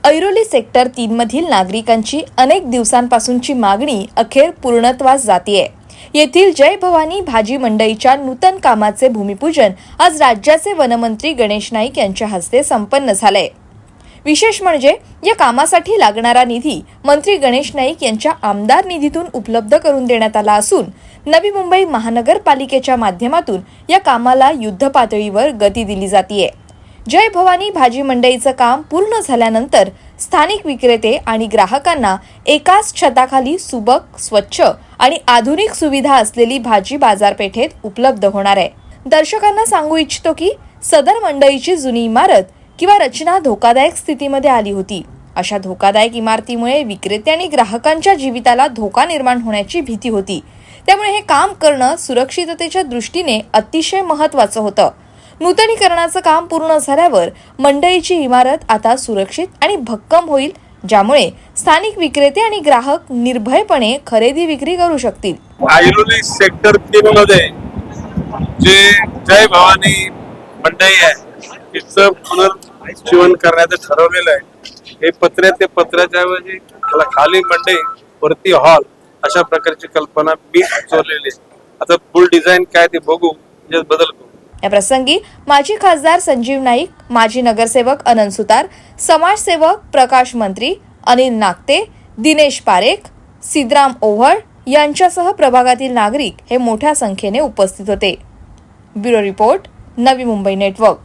Airoli sector 3 मधील नागरिकांची अनेक दिवसांपासूनची मागणी अखेर पूर्णत्वास जातीये। येथील जय भवानी भाजी मंडईच्या नूतन कामाचे भूमिपूजन आज राज्याचे वनमंत्री गणेश नाईक यांच्या हस्ते संपन्न झाले। विशेष म्हणजे या कामासाठी लागणारा निधी मंत्री गणेश नाईक यांच्या आमदार निधीतून उपलब्ध करून देण्यात आला असून नवी मुंबई महानगरपालिकेच्या माध्यमातून या कामाला युद्धपातळीवर गती दिली जातीये। जय भवानी भाजी मंडईचं काम पूर्ण झाल्यानंतर स्थानिक विक्रेते आणि ग्राहकांना एकाच छताखाली सुबक, स्वच्छ आणि आधुनिक सुविधा असलेली भाजी बाजारपेठेत उपलब्ध होणार आहे। दर्शकांना सांगू इच्छितो की सदर मंडईची जुनी इमारत किंवा रचना धोकादायक स्थितीमध्ये आली होती। अशा धोकादायक इमारतीमुळे विक्रेते आणि ग्राहकांच्या जीविताला धोका निर्माण होण्याची भीती होती। त्यामुळे हे काम करणं सुरक्षिततेच्या दृष्टीने अतिशय महत्त्वाचं होतं। नूतनीकरणाचं काम पूर्ण झाल्यावर मंडईची इमारत आता सुरक्षित आणि भक्कम होईल, ज्यामुळे स्थानिक विक्रेते आणि ग्राहक निर्भयपणे खरेदी विक्री करू शकतील। ऐरोली सेक्टर 3 मध्ये जे जय भवानी मंडई आहे तिचं पुनर्जीवन करण्याचं ठरवलेलं आहे। हे ते पत्र्याच्या ऐवजी खाली मंडई वरती हॉल अशा प्रकारची कल्पना मी सुचवलेली आहे। आता फुल डिझाईन काय ते बघू, म्हणजे बदल करू। या प्रसंगी माजी खासदार संजीव नाईक, माजी नगरसेवक अनंत सुतार, समाजसेवक प्रकाश मंत्री, अनिल नागते, दिनेश पारेख, सिद्धराम ओव्हळ यांच्यासह प्रभागातील नागरिक हे मोठ्या संख्येने उपस्थित होते। Bureau report, Navi Mumbai network.